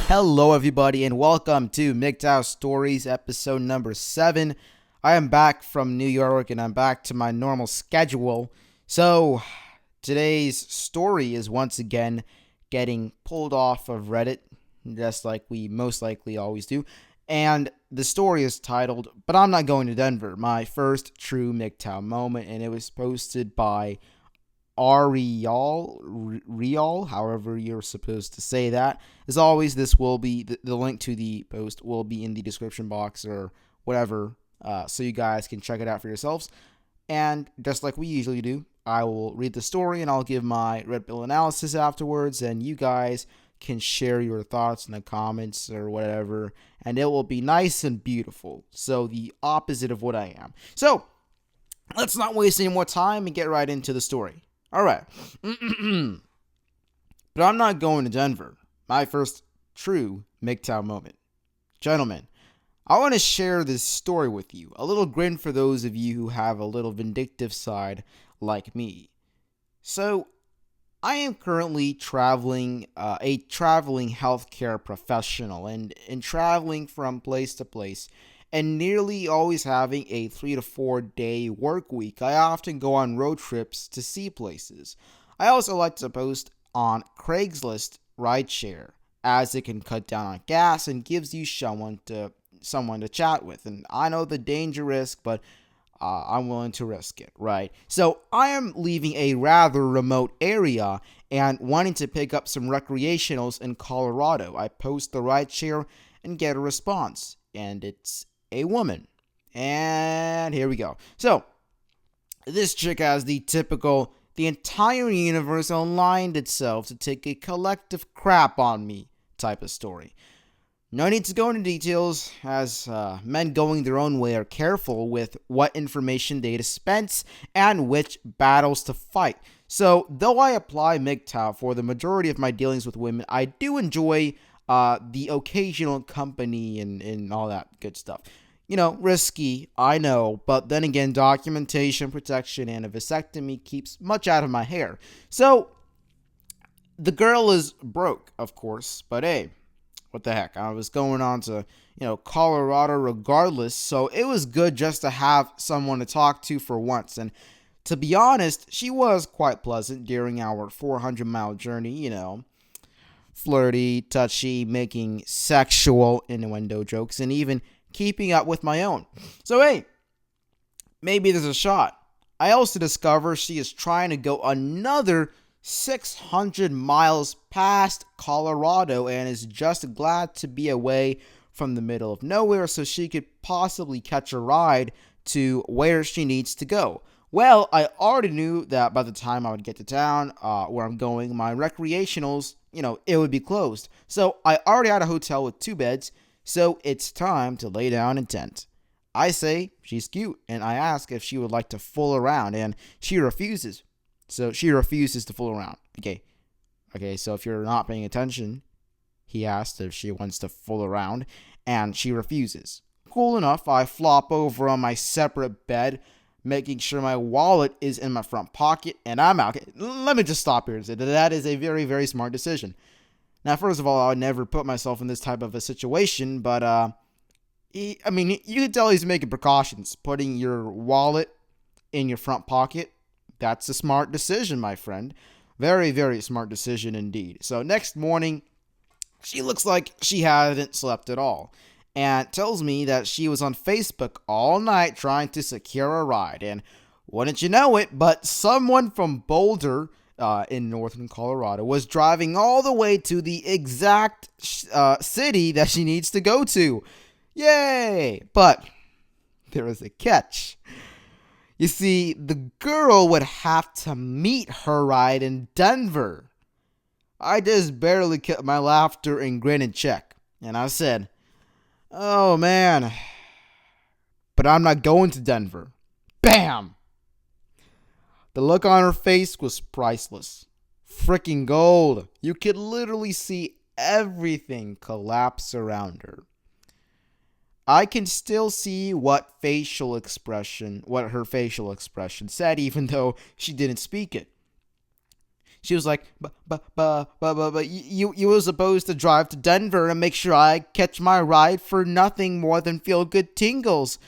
Hello, everybody, and welcome to MGTOW Stories, episode number 7. I am back from New York, and I'm back to my normal schedule. So, today's story is once again getting pulled off of Reddit, just like we most likely always do. And the story is titled, But I'm Not Going to Denver, My First True MGTOW Moment, and it was posted by Rial, however you're supposed to say that. As always, this will be the link to the post will be in the description box or whatever, so you guys can check it out for yourselves. And just like we usually do, I will read the story and I'll give my red pill analysis afterwards, and you guys can share your thoughts in the comments or whatever, and it will be nice and beautiful. So the opposite of what I am. So let's not waste any more time and get right into the story. All right. But I'm not going to Denver. My first true MGTOW moment. Gentlemen, I want to share this story with you. A little grin for those of you who have a little vindictive side like me. So, I am currently traveling, a traveling healthcare professional, and in traveling from place to place, and nearly always having a 3 to 4 day work week, I often go on road trips to see places. I also like to post on Craigslist rideshare, as it can cut down on gas and gives you someone to chat with. And I know the danger risk, but I'm willing to risk it, right? So I am leaving a rather remote area and wanting to pick up some recreationals in Colorado. I post the rideshare and get a response, and it's a woman. And here we go. So, this chick has the entire universe aligned itself to take a collective crap on me type of story. No need to go into details, as men going their own way are careful with what information they dispense and which battles to fight. So, though I apply MGTOW for the majority of my dealings with women, I do enjoy the occasional company and all that good stuff. Risky, I know, but then again, documentation, protection, and a vasectomy keeps much out of my hair. So, the girl is broke, of course, but hey, what the heck? I was going on to, Colorado regardless, so it was good just to have someone to talk to for once. And to be honest, she was quite pleasant during our 400-mile journey, flirty, touchy, making sexual innuendo jokes, and even keeping up with my own. So hey, maybe there's a shot. I also discover she is trying to go another 600 miles past Colorado and is just glad to be away from the middle of nowhere so she could possibly catch a ride to where she needs to go. Well, I already knew that by the time I would get to town, where I'm going, my recreationals, it would be closed. So I already had a hotel with 2 beds, so it's time to lay down in tent. I say she's cute, and I ask if she would like to fool around, and she refuses. So she refuses to fool around. Okay, so if you're not paying attention, he asked if she wants to fool around, and she refuses. Cool enough, I flop over on my separate bed, making sure my wallet is in my front pocket, and I'm out. Let me just stop here and say that is a very, very smart decision. Now, first of all, I would never put myself in this type of a situation, but, you can tell he's making precautions. Putting your wallet in your front pocket, that's a smart decision, my friend. Very, very smart decision indeed. So, next morning, she looks like she hadn't slept at all, and tells me that she was on Facebook all night trying to secure a ride. And wouldn't you know it, but someone from Boulder, in northern Colorado, was driving all the way to the exact city that she needs to go to. Yay! But there is a catch. You see, the girl would have to meet her ride in Denver. I just barely kept my laughter and grin in check, and I said, "Oh man, but I'm not going to Denver." Bam! The look on her face was priceless. Freaking gold. You could literally see everything collapse around her. I can still see what her facial expression said, even though she didn't speak it. She was like, but you were supposed to drive to Denver and make sure I catch my ride for nothing more than feel good tingles.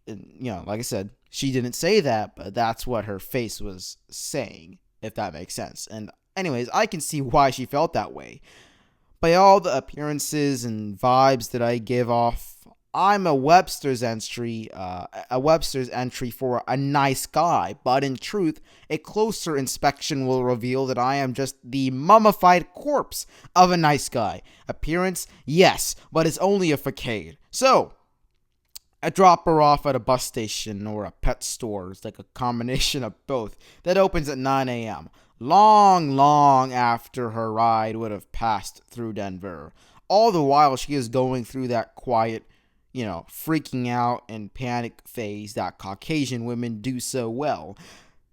And, like I said, she didn't say that, but that's what her face was saying, if that makes sense. And anyways, I can see why she felt that way. By all the appearances and vibes that I give off, I'm a Webster's entry for a nice guy, but in truth, a closer inspection will reveal that I am just the mummified corpse of a nice guy. Appearance, yes, but it's only a facade. So, I drop her off at a bus station or a pet store. It's like a combination of both. That opens at 9 a.m. Long after her ride would have passed through Denver. All the while she is going through that quiet, freaking out and panic phase that Caucasian women do so well.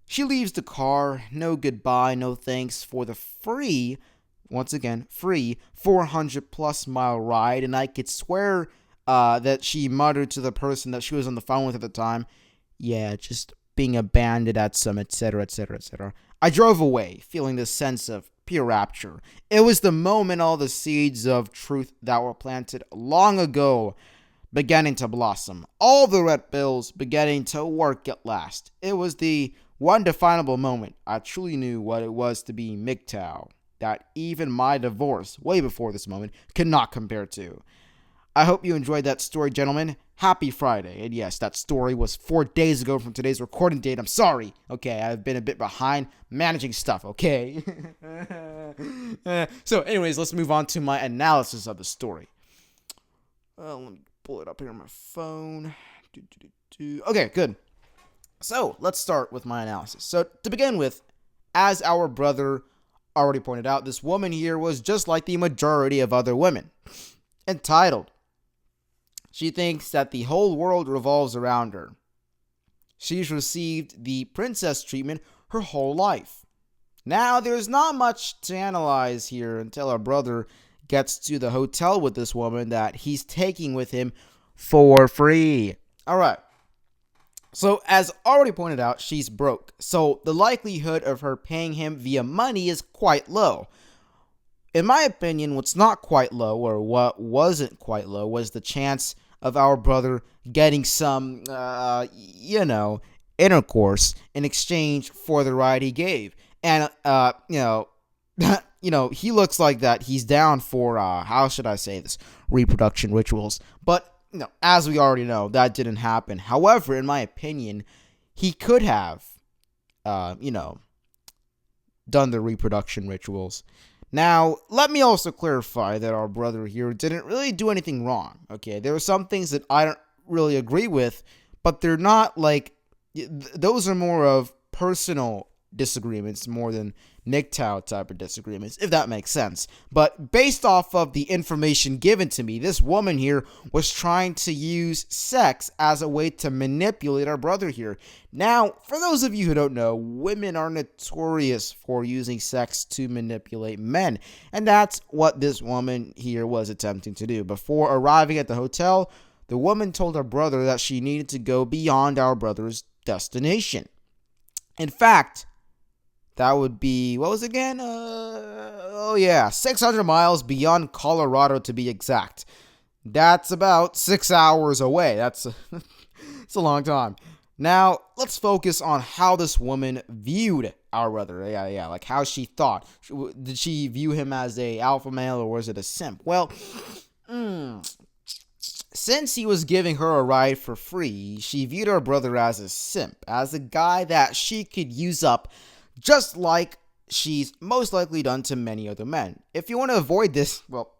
She leaves the car, no goodbye, no thanks for the free 400 plus mile ride, and I could swear that she muttered to the person that she was on the phone with at the time, yeah, just being abandoned at some etc, etc, etc. I drove away, feeling this sense of pure rapture. It was the moment all the seeds of truth that were planted long ago beginning to blossom. All the red pills beginning to work at last. It was the one definable moment I truly knew what it was to be MGTOW, that even my divorce, way before this moment, could not compare to. I hope you enjoyed that story, gentlemen. Happy Friday. And yes, that story was 4 days ago from today's recording date. I'm sorry. Okay, I've been a bit behind managing stuff, okay? So anyways, let's move on to my analysis of the story. Let me pull it up here on my phone. Okay, good. So let's start with my analysis. So to begin with, as our brother already pointed out, this woman here was just like the majority of other women. Entitled. She thinks that the whole world revolves around her. She's received the princess treatment her whole life. Now, there's not much to analyze here until our brother gets to the hotel with this woman that he's taking with him for free. Alright. So, as already pointed out, she's broke. So, the likelihood of her paying him via money is quite low. In my opinion, what's not quite low, or what wasn't quite low, was the chance of our brother getting some, intercourse in exchange for the ride he gave. And, he looks like that he's down for, how should I say this, reproduction rituals. But, as we already know, that didn't happen. However, in my opinion, he could have, done the reproduction rituals. Now, let me also clarify that our brother here didn't really do anything wrong, okay? There are some things that I don't really agree with, but they're not like, those are more of personal disagreements more than MGTOW type of disagreements, if that makes sense. But based off of the information given to me, this woman here was trying to use sex as a way to manipulate our brother here. Now, for those of you who don't know, women are notorious for using sex to manipulate men, and that's what this woman here was attempting to do. Before arriving at the hotel, the woman told her brother that she needed to go beyond our brother's destination. In fact, that would be, what was it again? 600 miles beyond Colorado to be exact. That's about 6 hours away. It's a long time. Now, let's focus on how this woman viewed our brother. Like how she thought. Did she view him as a alpha male or was it a simp? Well, since he was giving her a ride for free, she viewed her brother as a simp, as a guy that she could use up just like she's most likely done to many other men. If you want to avoid this, well,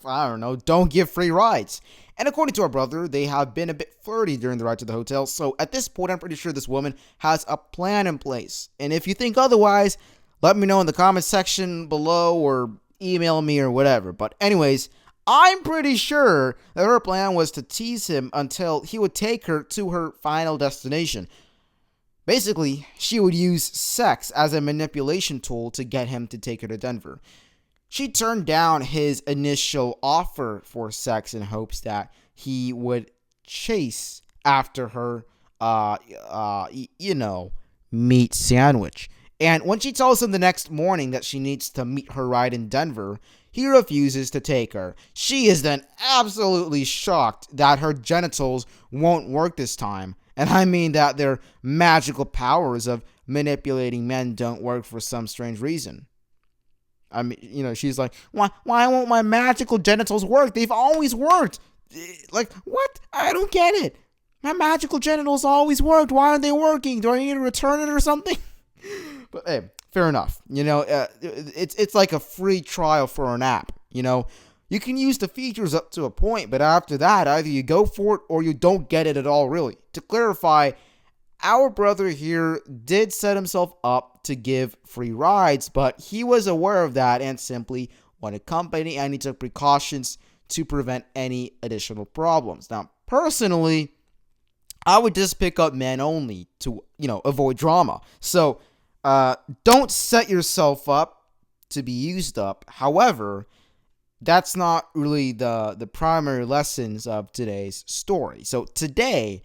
I don't know, don't give free rides. And according to our brother, they have been a bit flirty during the ride to the hotel, so at this point, I'm pretty sure this woman has a plan in place. And if you think otherwise, let me know in the comment section below or email me or whatever. But anyways, I'm pretty sure that her plan was to tease him until he would take her to her final destination. Basically, she would use sex as a manipulation tool to get him to take her to Denver. She turned down his initial offer for sex in hopes that he would chase after her, meat sandwich. And when she tells him the next morning that she needs to meet her ride in Denver, he refuses to take her. She is then absolutely shocked that her genitals won't work this time. And I mean that their magical powers of manipulating men don't work for some strange reason. I mean, she's like, why won't my magical genitals work? They've always worked. Like, what? I don't get it. My magical genitals always worked. Why aren't they working? Do I need to return it or something? But hey, fair enough. It's like a free trial for an app. You can use the features up to a point, but after that, either you go for it or you don't get it at all, really. To clarify, our brother here did set himself up to give free rides, but he was aware of that and simply wanted company, and he took precautions to prevent any additional problems. Now, personally, I would just pick up men only to, avoid drama. So, don't set yourself up to be used up. However, that's not really the primary lessons of today's story. So today,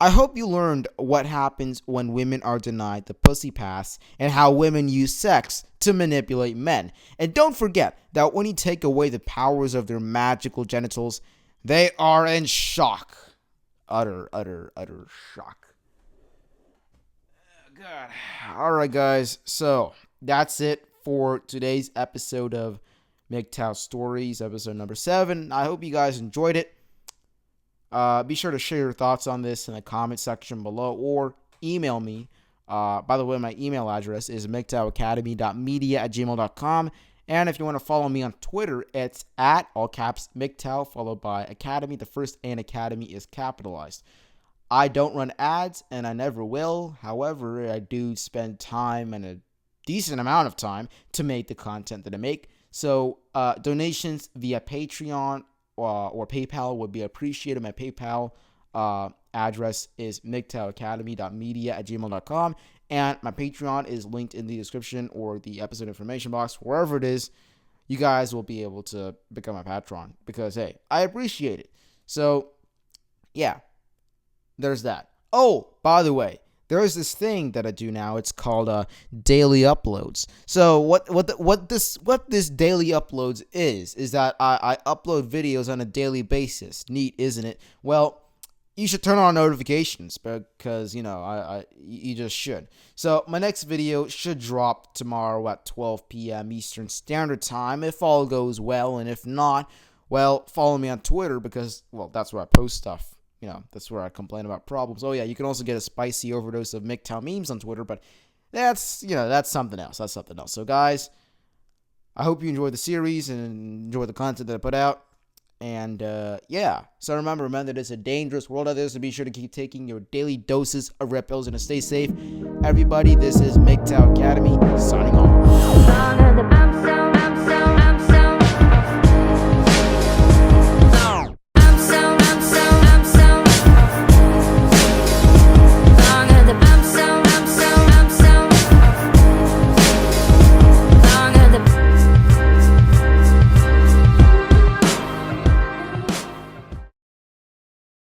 I hope you learned what happens when women are denied the pussy pass and how women use sex to manipulate men. And don't forget that when you take away the powers of their magical genitals, they are in shock. Utter shock. God. Alright, guys. So, that's it for today's episode of MGTOW Stories, episode number 7. I hope you guys enjoyed it. Be sure to share your thoughts on this in the comment section below or email me. By the way, my email address is mgtowacademy.media@gmail.com. And if you want to follow me on Twitter, it's at all caps MGTOW followed by Academy. The first and Academy is capitalized. I don't run ads and I never will. However, I do spend time and a decent amount of time to make the content that I make. So donations via Patreon or PayPal would be appreciated. My PayPal address is mgtowacademy.media@gmail.com. And my Patreon is linked in the description or the episode information box. Wherever it is, you guys will be able to become a patron. Because, hey, I appreciate it. So, yeah, there's that. Oh, by the way, there's this thing that I do now. It's called daily uploads. So what this daily uploads is that I upload videos on a daily basis. Neat, isn't it? Well, you should turn on notifications because you just should. So my next video should drop tomorrow at 12 p.m. Eastern Standard Time if all goes well, and if not, well, follow me on Twitter because that's where I post stuff. That's where I complain about problems. Oh, yeah, you can also get a spicy overdose of MGTOW memes on Twitter, but that's something else. That's something else. So, guys, I hope you enjoyed the series and enjoy the content that I put out. And, yeah. So, remember, man, that it's a dangerous world out there, so be sure to keep taking your daily doses of red pills and to stay safe. Everybody, this is MGTOW Academy, signing off.